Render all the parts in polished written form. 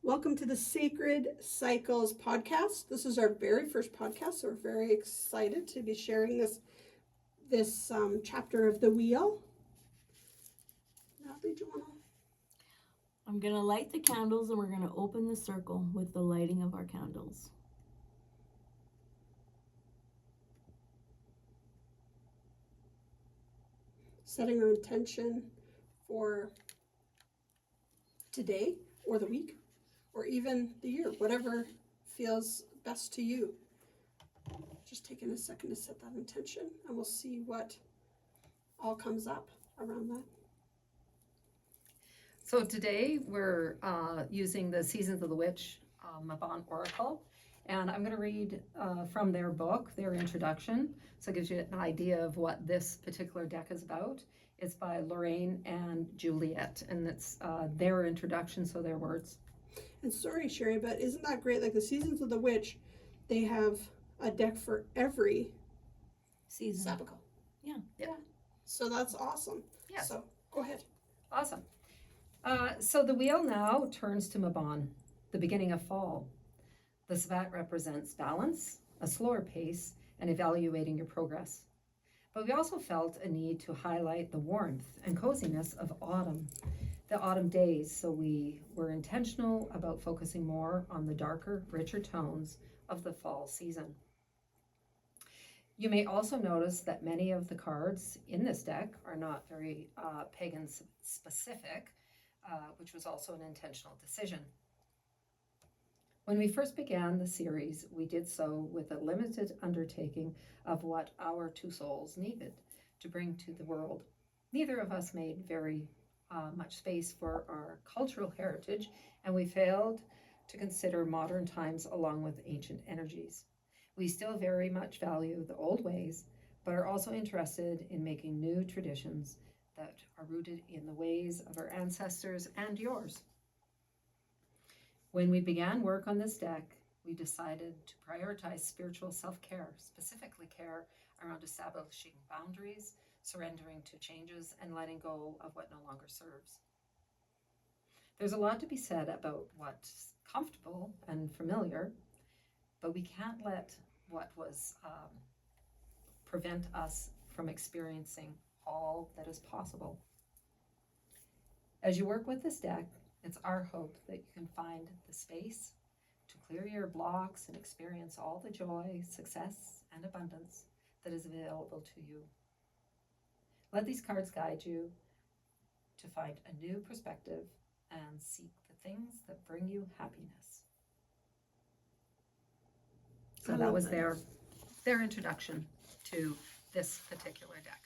Welcome to the Sacred Cycles podcast. This is our very first podcast, so we're very excited to be sharing this chapter of the wheel. Natalie, do you want to? I'm going to light the candles and we're going to open the circle with the lighting of our candles. Setting our intention for today or the week or even the year, whatever feels best to you. Just taking a second to set that intention, and we'll see what all comes up around that. So today we're using the Seasons of the Witch Mabon Oracle, and I'm going to read from their book, their introduction, so it gives you an idea of what this particular deck is about. It's by Lorraine and Juliet, and it's their introduction, so their words. And sorry, Sherry, but isn't that great? Like the Seasons of the Witch, they have a deck for every season. sabbatical. Yeah. So that's awesome. Yes. So go ahead. Awesome. So the wheel now turns to Mabon, the beginning of fall. The Sabbat represents balance, a slower pace, and evaluating your progress. But we also felt a need to highlight the warmth and coziness of autumn, the autumn days, so we were intentional about focusing more on the darker, richer tones of the fall season. You may also notice that many of the cards in this deck are not very pagan specific, which was also an intentional decision. When we first began the series, we did so with a limited undertaking of what our two souls needed to bring to the world. Neither of us made very much space for our cultural heritage, and we failed to consider modern times along with ancient energies. We still very much value the old ways, but are also interested in making new traditions that are rooted in the ways of our ancestors and yours. When we began work on this deck, we decided to prioritize spiritual self-care, specifically care around establishing boundaries, surrendering to changes, and letting go of what no longer serves. There's a lot to be said about what's comfortable and familiar, but we can't let what was prevent us from experiencing all that is possible. As you work with this deck, it's our hope that you can find the space to clear your blocks and experience all the joy, success, and abundance that is available to you. Let these cards guide you to find a new perspective and seek the things that bring you happiness. So that was their introduction to this particular deck.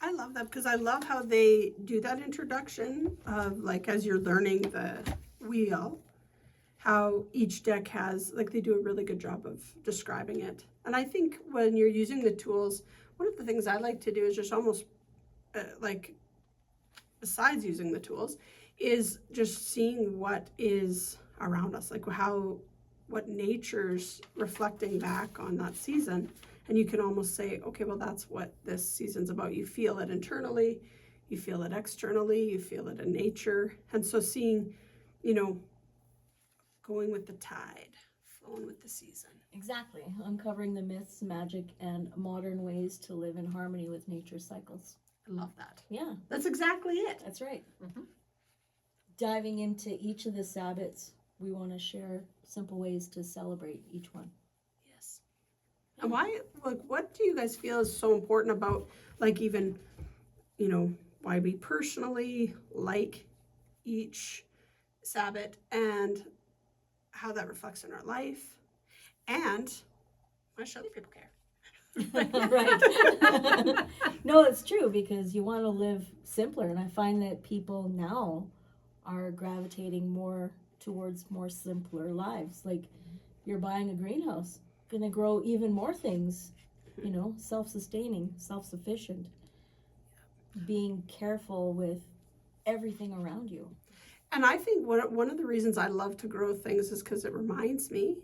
I love that because I love how they do that introduction of, like, as you're learning the wheel, how each deck has, like, they do a really good job of describing it. And I think when you're using the tools, one of the things I like to do is just almost like, besides using the tools, is just seeing what is around us, like what nature's reflecting back on that season. And you can almost say, okay, well, that's what this season's about. You feel it internally, you feel it externally, you feel it in nature. And so seeing, going with the tide, flowing with the season. Exactly. Uncovering the myths, magic, and modern ways to live in harmony with nature's cycles. I love that. Yeah. That's exactly it. That's right. Mm-hmm. Diving into each of the Sabbats, we want to share simple ways to celebrate each one. Yes. And what do you guys feel is so important about, like, even, why we personally like each Sabbat and how that reflects in our life, and why should other people care? Right. No, it's true, because you want to live simpler, and I find that people now are gravitating more towards more simpler lives. Like, you're buying a greenhouse, gonna grow even more things, self-sustaining, self-sufficient, being careful with everything around you. And I think one of the reasons I love to grow things is because it reminds me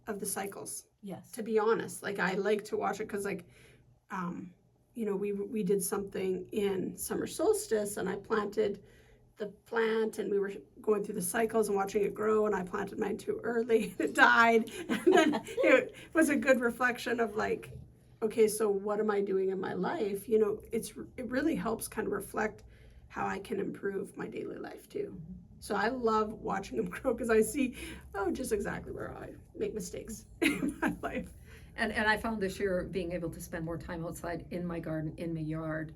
of the cycles. Yes. To be honest, like, I like to watch it because, like, we did something in summer solstice, and I planted the plant, and we were going through the cycles and watching it grow, and I planted mine too early and it died. And then it was a good reflection of like, okay, so what am I doing in my life? You know, it really helps kind of reflect how I can improve my daily life too. So I love watching them grow because I see, just exactly where I make mistakes in my life. And I found this year being able to spend more time outside in my garden, in my yard,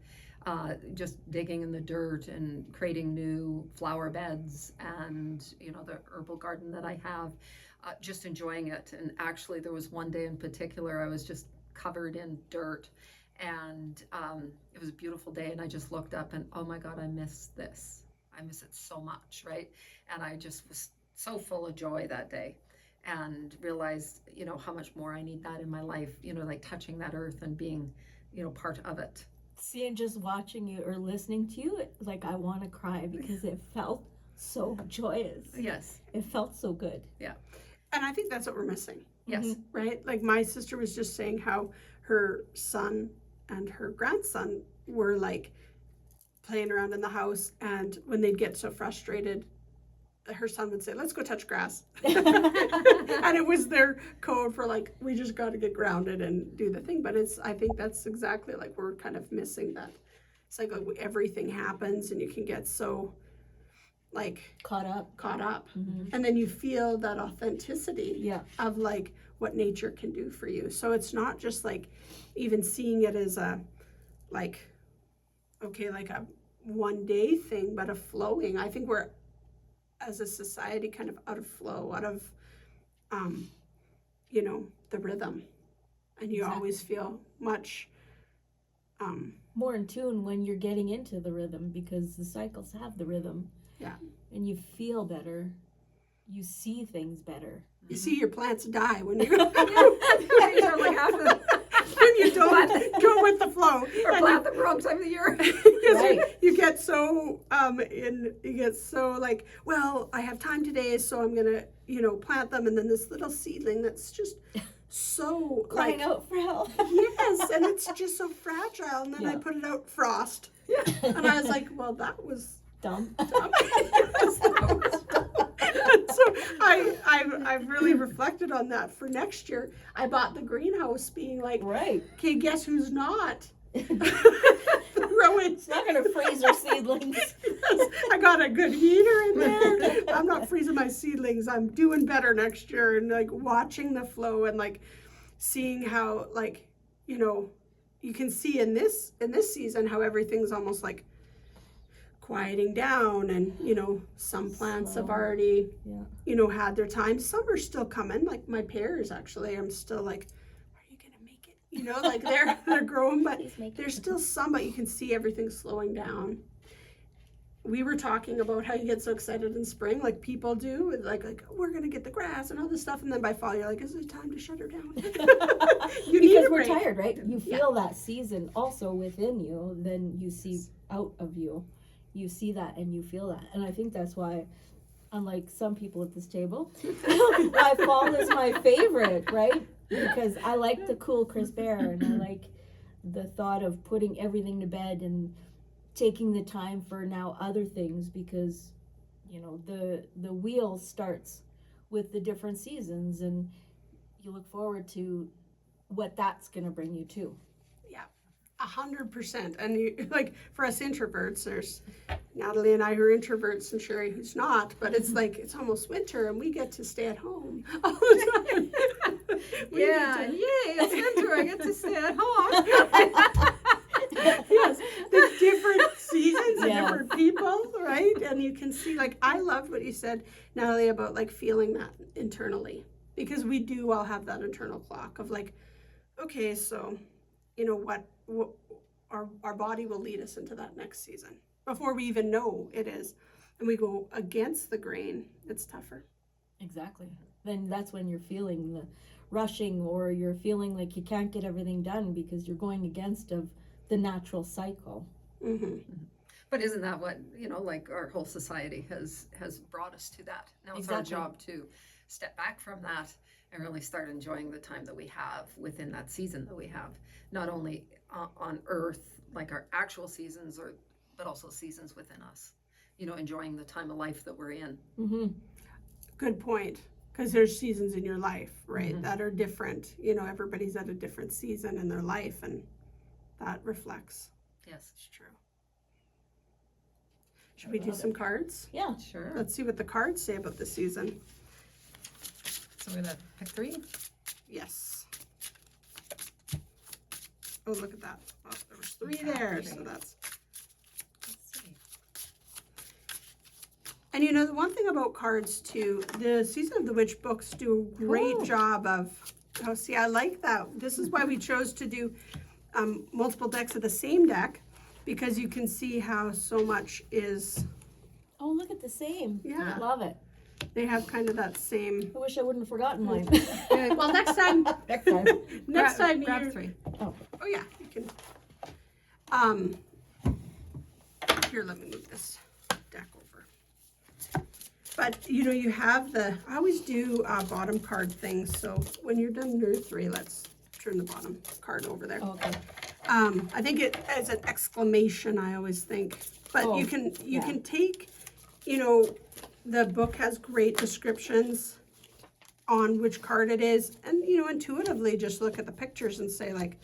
just digging in the dirt and creating new flower beds, and you know, the herbal garden that I have, just enjoying it. And actually there was one day in particular I was just covered in dirt, and it was a beautiful day, and I just looked up and oh my God, I miss this. I miss it so much, right? And I just was so full of joy that day, and realized, you know, how much more I need that in my life, you know, like touching that earth and being, you know, part of it. See, and just watching you or listening to you, like I want to cry because it felt so joyous. Yes. It felt so good. Yeah. And I think that's what we're missing. Yes. Right? Like my sister was just saying how her son and her grandson were like playing around in the house, and when they'd get so frustrated, her son would say, let's go touch grass. And it was their code for like, we just got to get grounded and do the thing. But I think that's exactly like we're kind of missing that. It's like everything happens and you can get so like Caught up. And then you feel that authenticity Yeah. of like what nature can do for you. So it's not just like even seeing it as a like, okay, like a one day thing, but a flowing. I think we're, as a society, kind of out of flow, out of, you know, the rhythm. And you Exactly. always feel much, More in tune when you're getting into the rhythm, because the cycles have the rhythm. Yeah. And you feel better. You see things better. you see your plants die when you, You're like half the, when you don't go with the flow. or plant the wrong time of the year. Yes, Right. you get so like, well, I have time today, so I'm gonna, you know, plant them, and then this little seedling that's just so Crying like, out for help. yes, and it's just so fragile, and then I Yeah. put it out frost, and I was like, well, that was Dumb. dumb. Yes, that was dumb. So I've really reflected on that for next year. I bought the greenhouse being like, Right. okay, guess who's not It's growing. not going to freeze your seedlings. Yes, I got a good heater in there. I'm not freezing my seedlings. I'm doing better next year, and like watching the flow and like seeing how, like, you know, you can see in this season how everything's almost like quieting down, and you know, some plants have Slow. already, Yeah. you know, had their time. Some are still coming, like my pears actually. I'm still like, are you gonna make it? You know, like they're growing, but Please make it. there's still some, but you can see everything slowing down. We were talking about how you get so excited in spring, like people do, like we're gonna get the grass and all this stuff, and then by fall you're like, is it time to shut her down? You need Because a we're break. tired, right? You feel that season also within you, then you see out of you. You see that and you feel that. And I think that's why, unlike some people at this table, my fall is my favorite, right? Because I like the cool, crisp air, and I like the thought of putting everything to bed and taking the time for now other things, because, you know, the wheel starts with the different seasons, and you look forward to what that's going to bring you to. 100%. And you, like for us introverts, there's Natalie and I who are introverts, and Sherry who's not, but it's like it's almost winter and we get to stay at home all the time. Yay, it's winter, I get to stay at home. Yes, the different seasons and Yeah. different people, right? And you can see, like, I loved what you said, Natalie, about like feeling that internally, because we do all have that internal clock of like, okay, so you know what our body will lead us into that next season before we even know it is, and we go against the grain. It's tougher. Exactly. Then that's when you're feeling the rushing, or you're feeling like you can't get everything done because you're going against of the natural cycle. Mm-hmm. But isn't that what, you know, like our whole society has brought us to that? Now it's Exactly. our job to step back from that and really start enjoying the time that we have within that season that we have, not only on earth, like our actual seasons, but also seasons within us. enjoying the time of life that we're in. Mm-hmm. Good point. Because there's seasons in your life, right, Mhm. that are different. Everybody's at a different season in their life, and that reflects. Yes. It's true. Should we do some cards? Yeah. Sure. Let's see what the cards say about the season. So we're going to pick 3. Yes. Oh, look at that. Oh, there was 3 there, so that's... Let's see. And the one thing about cards too, the Season of the Witch books do a great Cool. job of, see, I like that. This is why we chose to do multiple decks of the same deck, because you can see how so much is, Oh, look at the same. Yeah. Love it. they have kind of that same. I wish I wouldn't have forgotten mine. Well, next time, Next time. next time Grab you, 3. oh yeah, you can. Here, let me move this deck over. But you have I always do bottom card things. So when you're done your 3, let's turn the bottom card over there. Okay. I think it as an exclamation. I always think, but Oh, you can yeah. take, the book has great descriptions on which card it is, and intuitively just look at the pictures and say like,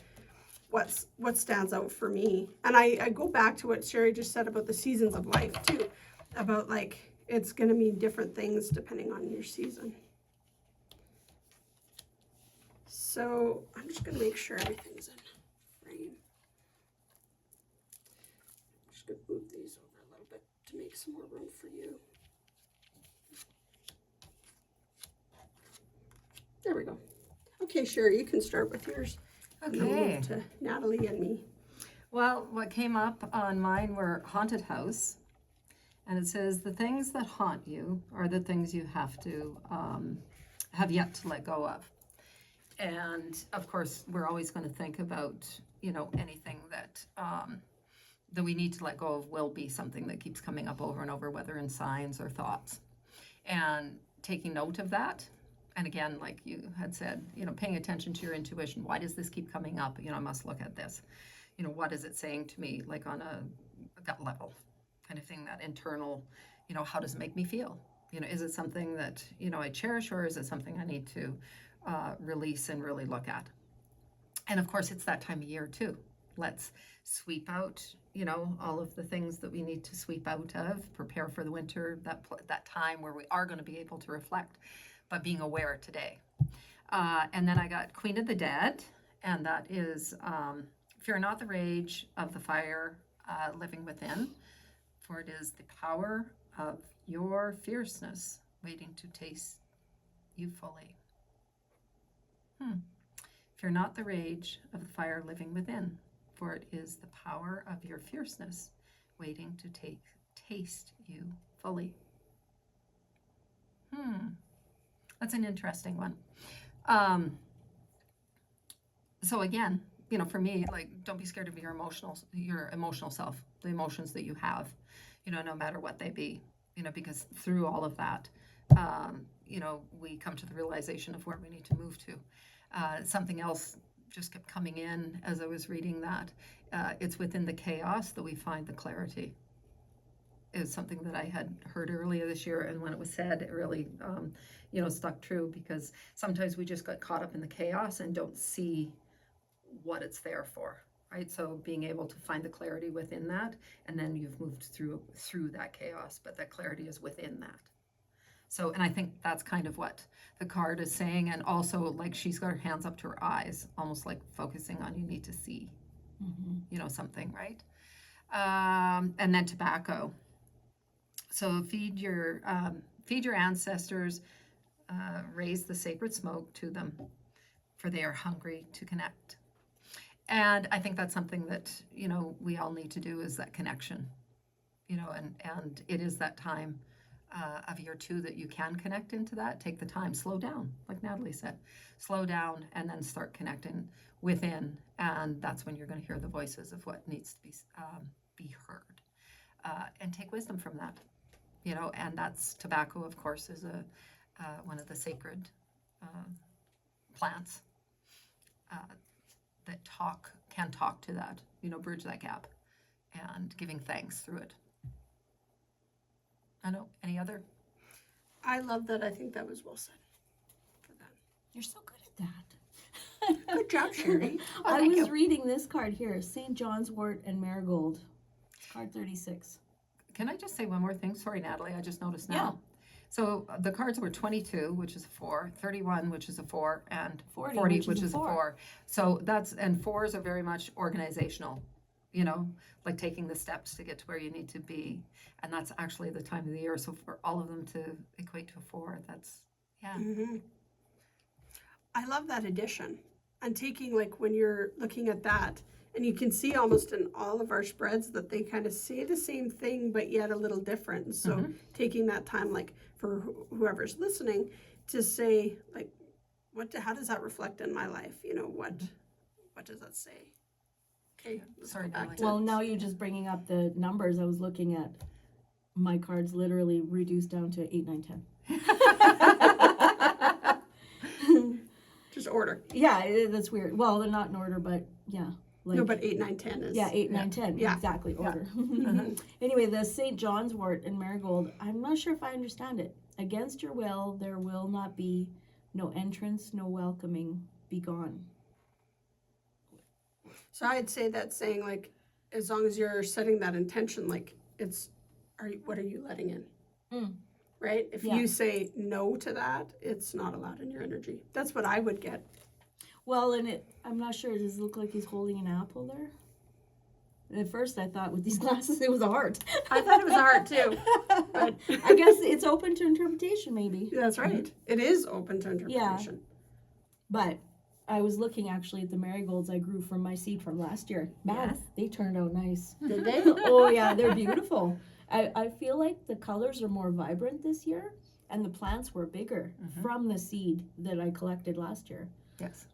what stands out for me. And I go back to what Sherry just said about the seasons of life too, about like it's going to mean different things depending on your season. So I'm just going to make sure everything's in frame. I'm just going to move these over a little bit to make some more room for you. There we go. Okay, Sherry, you can start with yours. And then we'll Okay. move to Natalie and me. Well, what came up on mine were haunted house. And it says, the things that haunt you are the things you have to have yet to let go of. And of course, we're always going to think about, anything that that we need to let go of will be something that keeps coming up over and over, whether in signs or thoughts. And taking note of that. And again, like you had said, paying attention to your intuition. Why does this keep coming up? I must look at this. What is it saying to me, like on a gut level kind of thing, that internal, how does it make me feel? Is it something that, I cherish, or is it something I need to release and really look at? And of course, it's that time of year too. Let's sweep out, all of the things that we need to sweep out of, prepare for the winter, that time where we are going to be able to reflect, but being aware today. And then I got Queen of the Dead, and that is, fear not the rage of the fire living within, for it is the power of your fierceness waiting to taste you fully. Fear not the rage of the fire living within, for it is the power of your fierceness waiting to taste you fully. That's an interesting one. So again, for me, like, don't be scared of your emotional self, the emotions that you have, no matter what they be, because through all of that, we come to the realization of where we need to move to. Something else just kept coming in as I was reading that. It's within the chaos that we find the clarity. It was something that I had heard earlier this year, and when it was said, it really, stuck true, because sometimes we just got caught up in the chaos and don't see what it's there for, right? So being able to find the clarity within that, and then you've moved through that chaos, but that clarity is within that. So, and I think that's kind of what the card is saying, and also like she's got her hands up to her eyes, almost like focusing on you need to see, something, right? And then tobacco. So feed your ancestors, raise the sacred smoke to them, for they are hungry to connect. And I think that's something that, we all need to do, is that connection, and it is that time of year too that you can connect into that. Take the time, slow down, like Natalie said, slow down, and then start connecting within. And that's when you're going to hear the voices of what needs to be heard, and take wisdom from that, and that's tobacco, of course, is one of the sacred plants that can talk to that, bridge that gap, and giving thanks through it. I know. Any other? I love that. I think that was well said for that. You're so good at that. Good job, Sherry. I thank was you. reading this card here, St. John's wort and marigold. Card 36. Can I just say one more thing? Sorry, Natalie, I just noticed now. Yeah. So the cards were 22, which is a 4, 31, which is a 4, and 40, 40, which which is a is a 4. 4. So and 4s are very much organizational, you know, like taking the steps to get to where you need to be. And that's actually the time of the year. So for all of them to equate to a 4, that's, yeah. Mm-hmm. I love that addition. And taking, like, when you're looking at that, and you can see almost in all of our spreads that they kind of say the same thing, but yet a little different. And so taking that time, like, for whoever's listening, to say, like, how does that reflect in my life? You know, what does that say? Okay, let's Sorry, go back Natalie. to Well, now you're just bringing up the numbers. I was looking at my cards literally reduced down to 8, 9, 10. just order. Yeah, that's weird. Well, they're not in order, but yeah. Like, No, but 8, 9, 10 is. yeah, 8, 9, 10. Yeah. Exactly, Yeah. order. Mhm. Anyway, the St. John's wort and marigold, I'm not sure if I understand it. Against your will, there will not be no entrance, no welcoming, be gone. So I'd say that's saying, like, as long as you're setting that intention, like, what are you letting in? Mm. Right? If Yeah. you say no to that, it's not allowed in your energy. That's what I would get. Well, and I'm not sure. Does it look like he's holding an apple there? At first, I thought with these glasses it was a heart. I thought it was a heart too. But I guess it's open to interpretation, maybe. That's right. It is open to interpretation. But I was looking actually at the marigolds I grew from my seed from last year. Man, Yes. they turned out nice. Did they? Oh yeah, they're beautiful. I feel like the colors are more vibrant this year, and the plants were bigger from the seed that I collected last year. Yes.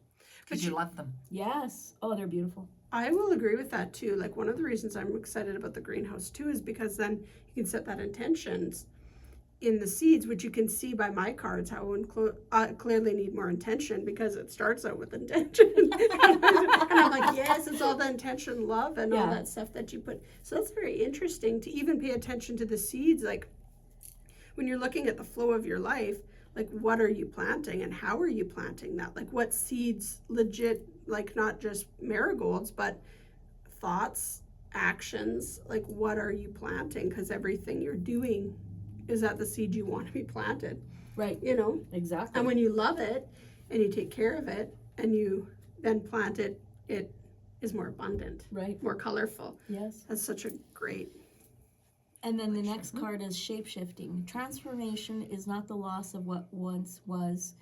Because you love them. Yes. Oh, they're beautiful. I will agree with that too. Like, one of the reasons I'm excited about the greenhouse too is because then you can set that intentions in the seeds, which you can see by my cards how clearly need more intention, because it starts out with intention. And I'm like, yes, it's all the intention, love, and all Yeah. that stuff that you put. So that's very interesting to even pay attention to the seeds. Like, when you're looking at the flow of your life, like, what are you planting and how are you planting that? Like, what seeds legit, like, not just marigolds, but thoughts, actions, like, what are you planting? Because everything you're doing is that the seed you want to be planted, Right. you know? Exactly. And when you love it and you take care of it and you then plant it, it is more abundant, Right. more colorful. Yes. That's such a great. And then the next card is shape-shifting. Transformation is not the loss of what once was.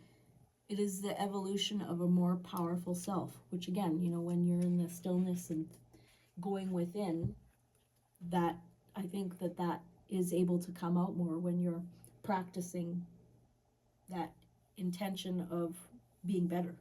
It is the evolution of a more powerful self, which again, you know, when you're in the stillness and going within, that I think that is able to come out more when you're practicing that intention of being better,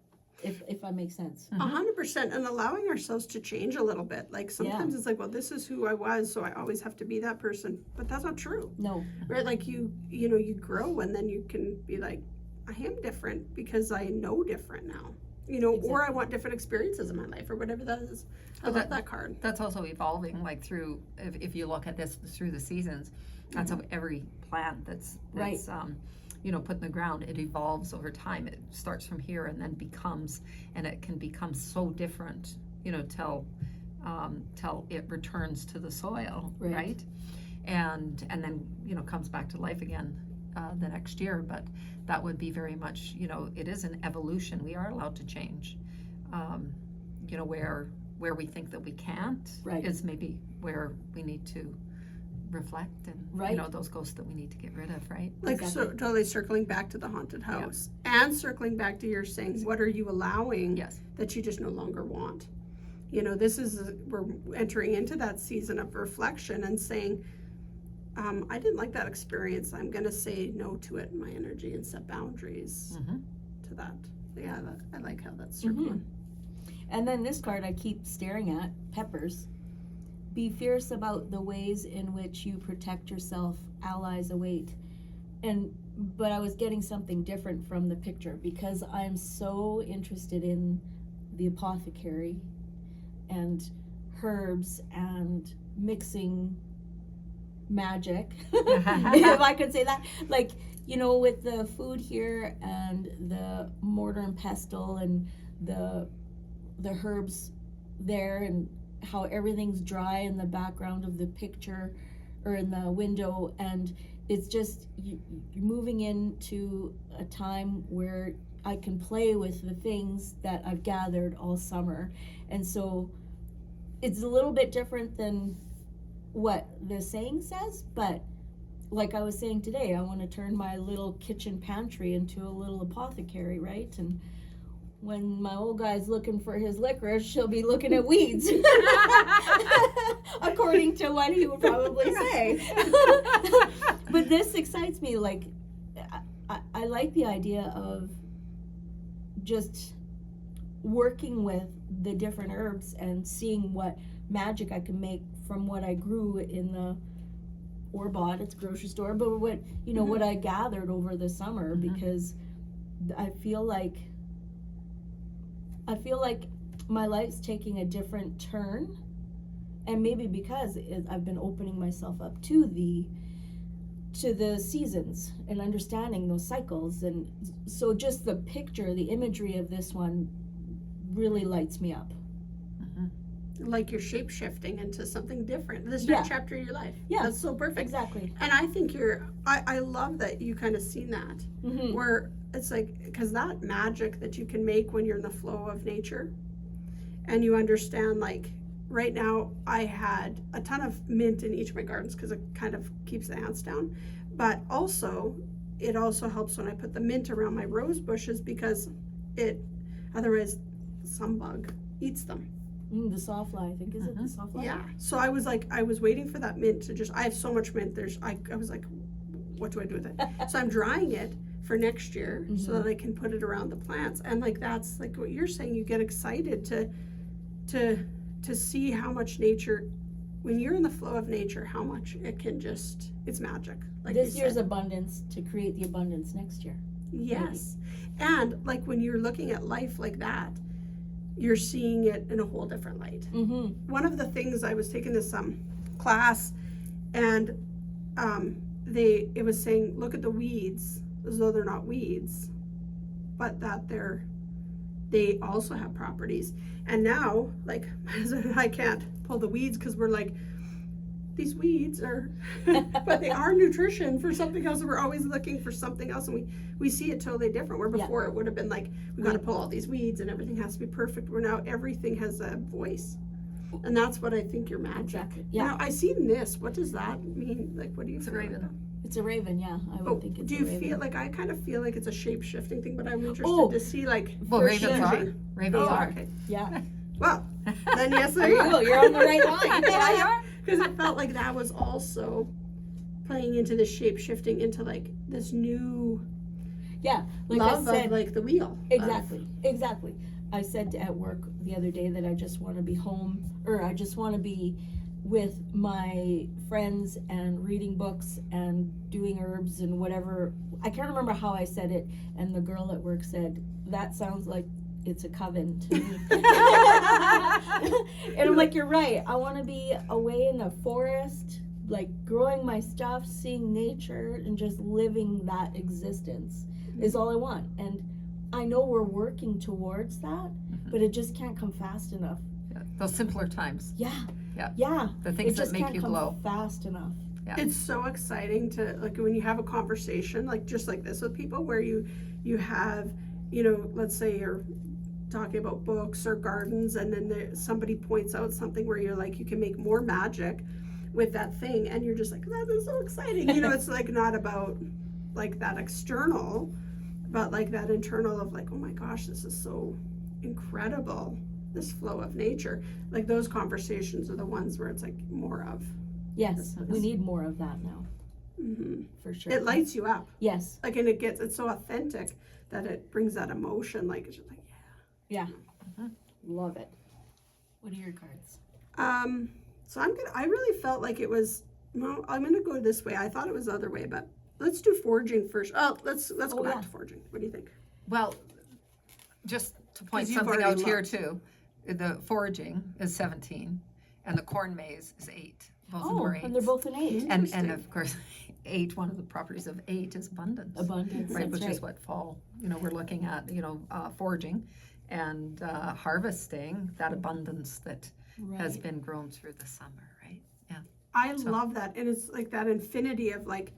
if that makes sense. 100%, and allowing ourselves to change a little bit. Like, sometimes it's like, well, this is who I was, so I always have to be that person. But that's not true, No. right? Like, you know, you grow, and then you can be like, I am different because I know different now, you know, or I want different experiences in my life, or whatever that is. I love that card. That's also evolving, like through, if you look at this through the seasons, that's how every plant that's Right. you know, put in the ground, it evolves over time. It starts from here and then becomes, and it can become so different, you know, till it returns to the soil, right? And then, you know, comes back to life again the next year. But that would be very much, you know, it is an evolution. We are allowed to change. You know, where we think that we can't is maybe where we need to reflect and you know, those ghosts that we need to get rid of, right? Like, so totally circling back to the haunted house and circling back to your saying, what are you allowing that you just no longer want? You know, we're entering into that season of reflection and saying, I didn't like that experience. I'm going to say no to it in my energy and set boundaries to that. Yeah, I like how that's circling. And then this card I keep staring at, peppers. Be fierce about the ways in which you protect yourself, allies await. But I was getting something different from the picture, because I'm so interested in the apothecary and herbs and mixing magic, if I could say that. Like, you know, with the food here and the mortar and pestle and the herbs there, and how everything's dry in the background of the picture or in the window, and it's just you're moving into a time where I can play with the things that I've gathered all summer. And so it's a little bit different than what the saying says, but like I was saying today, I want to turn my little kitchen pantry into a little apothecary, right? And when my old guy's looking for his licorice, she'll be looking at weeds, according to what he would probably say. But this excites me. Like, I like the idea of just working with the different herbs and seeing what magic I can make from what I grew in the or bought at the grocery store, but what what I gathered over the summer, because I feel like my life's taking a different turn, and maybe because I've been opening myself up to the seasons and understanding those cycles. And so just the picture, the imagery of this one really lights me up. Like you're shape-shifting into something different. This Yeah. next chapter of your life. Yeah. That's so perfect. Exactly. And I think I love that you kind of seen that. Mm-hmm. Where it's like, because that magic that you can make when you're in the flow of nature, and you understand, like, right now I had a ton of mint in each of my gardens because it kind of keeps the ants down. But also, it also helps when I put the mint around my rose bushes, because otherwise some bug eats them. The sawfly, I think, is it the sawfly? Yeah. So I was waiting for that mint to I have so much mint. I was like, what do I do with it? So I'm drying it for next year so that I can put it around the plants. And like, that's like what you're saying, you get excited to see how much nature, when you're in the flow of nature, how much it can it's magic. Like this you year's said. abundance to create the abundance next year. Yes. And like when you're looking at life like that, you're seeing it in a whole different light. Mm-hmm. One of the things, I was taking this class, and it was saying, look at the weeds as though they're not weeds, but that they also have properties. And now, like, I can't pull the weeds because we're like, these weeds are, but they are nutrition for something else, and we're always looking for something else, and we see it totally different. Where before it would have been like, we got to pull all these weeds and everything has to be perfect. Where now everything has a voice, and that's what I think your magic. Exactly. Yeah. Now I seen this. What does that mean? Like, what do you? It's a feel raven. about It's a raven, yeah. I would think it's do a you raven. feel like, I kind of feel like it's a shape shifting thing, but I'm interested to see, like, Well, For ravens sure. are. Ravens are. okay. Yeah. Well, then yes, There I you will. go. You're on the right line. Yeah, you are. Because it felt like that was also playing into this shape shifting into like this new Yeah. Like love I said, of like the wheel. Exactly. I said at work the other day that I just want to be home, or I just want to be with my friends and reading books and doing herbs and whatever. I can't remember how I said it, and the girl at work said, that sounds like it's a coven to me. And I'm like, you're right. I want to be away in the forest, like growing my stuff, seeing nature, and just living that existence is all I want. And I know we're working towards that, but it just can't come fast enough. Yeah, those simpler times. Yeah. Yeah. Yeah. The things It that just make can't you come glow. fast enough. It's so exciting to, like, when you have a conversation like just like this with people, where you have, you know, let's say you're talking about books or gardens, and then somebody points out something where you're like, you can make more magic with that thing, and you're just like, that is so exciting. You know, it's like not about like that external, but like that internal of like, oh my gosh, this is so incredible, this flow of nature. Like those conversations are the ones where it's like more of. Yes, we need more of that now, for sure. It lights you up. Yes. Like, and it's so authentic that it brings that emotion. Like, it's just like, Yeah. Love it. What are your cards? So I really felt like it was, well, I'm gonna go this way. I thought it was the other way, but let's do foraging first. Oh, let's go back to foraging. What do you think? Well, just to point 'Cause you've something already out here looked. too, the foraging is 17 and the corn maze is 8. Both of them are and they're eights. both an 8. And Interesting. of course, 8, one of the properties of 8 is abundance. Abundance, Right, that's which right. is what fall, we're looking at, foraging and harvesting that abundance that has Right. been grown through the summer, right? Yeah. I So- love that. And it's like that infinity of like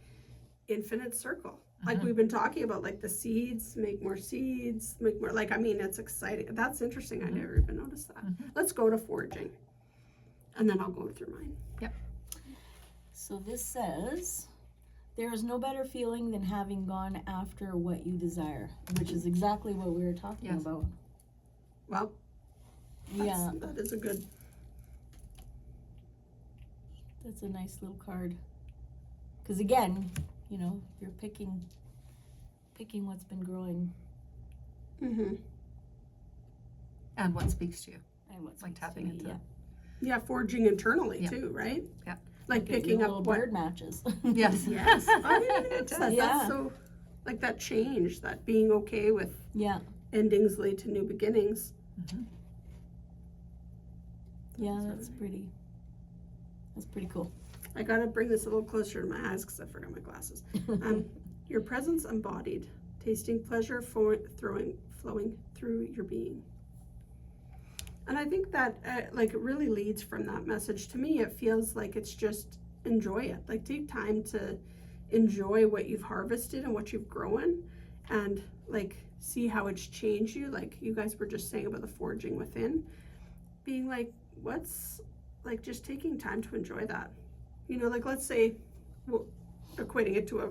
infinite circle. Like Mhm. we've been talking about, like the seeds, make more seeds, make more, like, I mean, it's exciting. That's interesting. I Mhm. never even noticed that. Mhm. Let's go to foraging. And then I'll go through mine. So this says, there is no better feeling than having gone after what you desire, which is exactly what we were talking Yes. about. Well, Yeah, that is a good, that's a nice little card. Because again, you're picking what's been growing mm-hmm. And what speaks to you? and what's Like tapping into yeah. Yeah, foraging internally Yeah. too, right? Yeah. Like Your picking little up what, bird matches. Yes. yes. I didn't notice that. Yeah. That's so, like that change, that being okay with Yeah, endings lead to new beginnings. Mhm. yeah, That's that's pretty cool. I gotta bring this a little closer to my eyes because I forgot my glasses. Your presence embodied, tasting pleasure flowing through your being. And I think that it really leads from that message. To me, it feels like it's just enjoy it. Like take time to enjoy what you've harvested and what you've grown, and like see how it's changed you. Like you guys were just saying about the foraging within, being like, what's like just taking time to enjoy that. Like let's say, well, equating it to a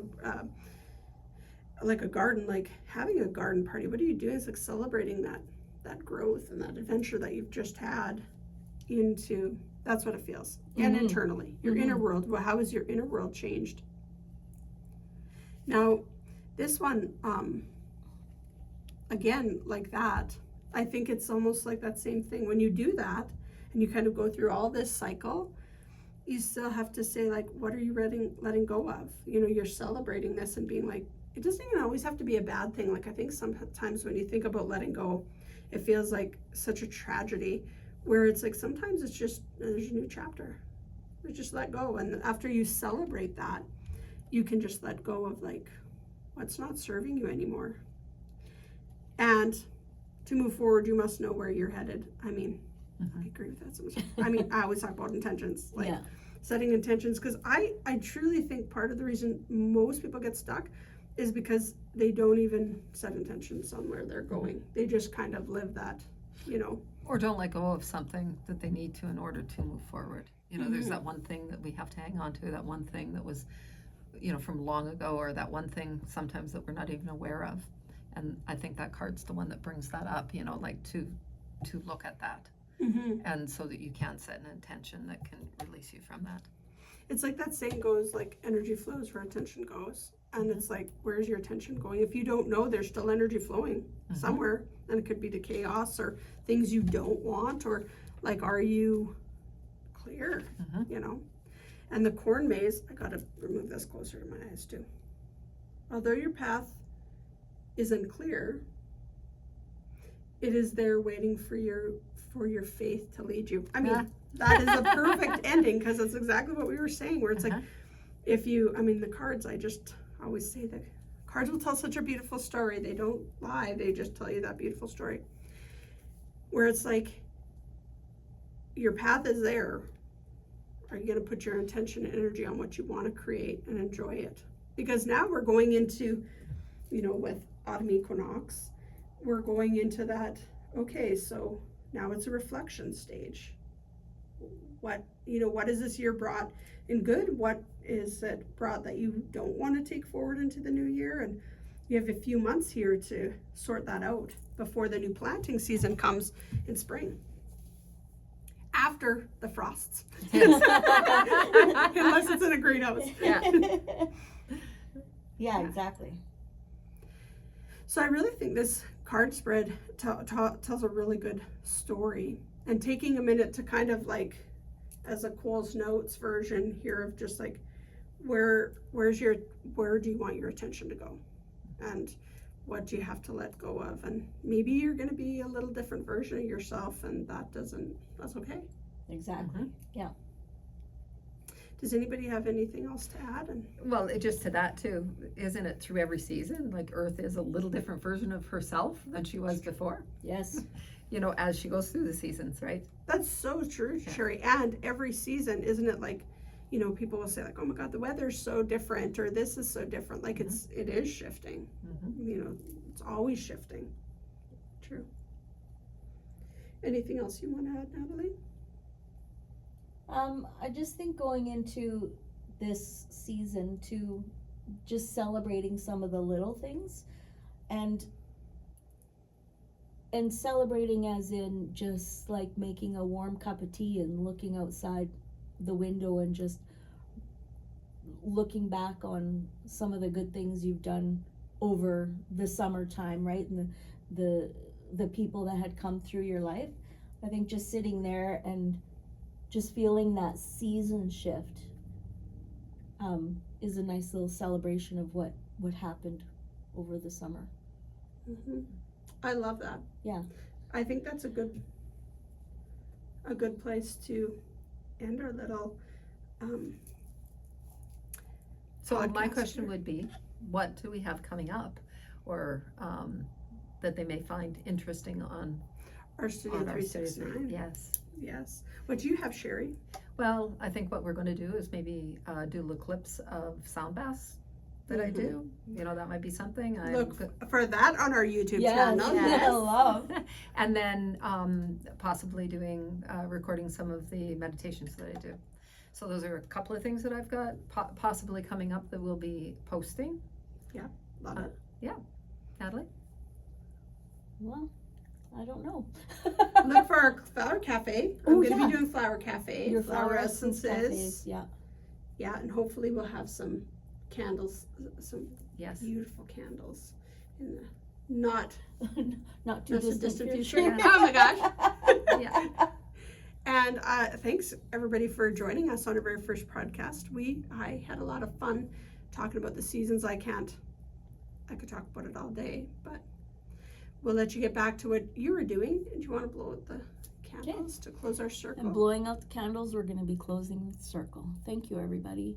garden, like having a garden party. What are you doing? It's like celebrating that growth and that adventure that you've just had into, that's what it feels. And Mhm. internally, your Mhm. inner world. Well, how has your inner world changed? Now, this one, again, like that, I think it's almost like that same thing. When you do that and you kind of go through all this cycle, you still have to say, like, what are you letting go of? You're celebrating this and being like, it doesn't even always have to be a bad thing. Like, I think sometimes when you think about letting go, it feels like such a tragedy, where it's like sometimes it's just, there's a new chapter. You just let go. And after you celebrate that, you can just let go of like what's not serving you anymore. And to move forward, you must know where you're headed. I mean, I agree with that so much. I mean, I always talk about intentions, like setting intentions, because I truly think part of the reason most people get stuck is because they don't even set intentions on where they're going. They just kind of live that, Or don't let go of something that they need to in order to move forward. There's Mhm. that one thing that we have to hang on to, that one thing that was, from long ago, or that one thing sometimes that we're not even aware of. And I think that card's the one that brings that up, like to look at that. Mm-hmm. And so that you can set an intention that can release you from that. It's like that saying goes, like, energy flows where attention goes. And it's like, where's your attention going? If you don't know, there's still energy flowing somewhere. And it could be to chaos or things you don't want, or like, are you clear? And the corn maze, I gotta remove this closer to my eyes too. Although your path isn't clear, it is there waiting for your faith to lead you. I mean, that is a perfect ending, because that's exactly what we were saying, where it's like, the cards, I just always say that cards will tell such a beautiful story. They don't lie, they just tell you that beautiful story. Where it's like, your path is there. Are you going to put your intention and energy on what you want to create and enjoy it? Because now we're going into, with autumn equinox, we're going into that, okay, so now it's a reflection stage. What has this year brought in good? What is it brought that you don't want to take forward into the new year? And you have a few months here to sort that out before the new planting season comes in spring. After the frosts. Unless it's in a greenhouse. Yeah, exactly. So I really think this card spread tells a really good story. And taking a minute to kind of like, as a Cole's Notes version here of just like, where do you want your attention to go? And what do you have to let go of? And maybe you're going to be a little different version of yourself, and that's okay. Exactly. Yeah. Does anybody have anything else to add? And Well, just to that too, isn't it through every season? Like Earth is a little different version of herself than she was before, Yes. you know, as she goes through the seasons, right? that's so true, Sherry. And every season, isn't it like, you know, people will say like, oh my God, the weather's so different, or this is so different. Like it is shifting. You know, it's always shifting. True. Anything else you want to add, Natalie? I just think going into this season to just celebrating some of the little things and celebrating as in just like making a warm cup of tea and looking outside the window and just looking back on some of the good things you've done over the summertime, right? And the people that had come through your life. I think just sitting there and just feeling that season shift is a nice little celebration of what happened over the summer. I love that. Yeah. I think that's a good place to end our little So my podcast question here. would be, what do we have coming up, or that they may find interesting on our Studio our Studio 369. Yes. Yes. What do you have, Sherry? Well, I think what we're going to do is maybe do little clips of sound baths that I do. You know, that might be something. Look for that on our YouTube channel. Yes. I love. And then possibly doing recording some of the meditations that I do. So those are a couple of things that I've got possibly coming up that we'll be posting. Love it. Natalie? Well, I don't know. Look for our flower cafe. I'm Oh, going to yeah. be doing flower cafe. Your flower essences. essences. Yeah. Yeah, and hopefully we'll have some candles, some Yes. beautiful candles in the not Not too so distant future. future. Oh my gosh. Yeah. And thanks everybody for joining us on our very first podcast. I had a lot of fun talking about the seasons. I could talk about it all day, but we'll let you get back to what you were doing. Do you want to blow out the candles to close our circle? And blowing out the candles, we're going to be closing the circle. Thank you, everybody.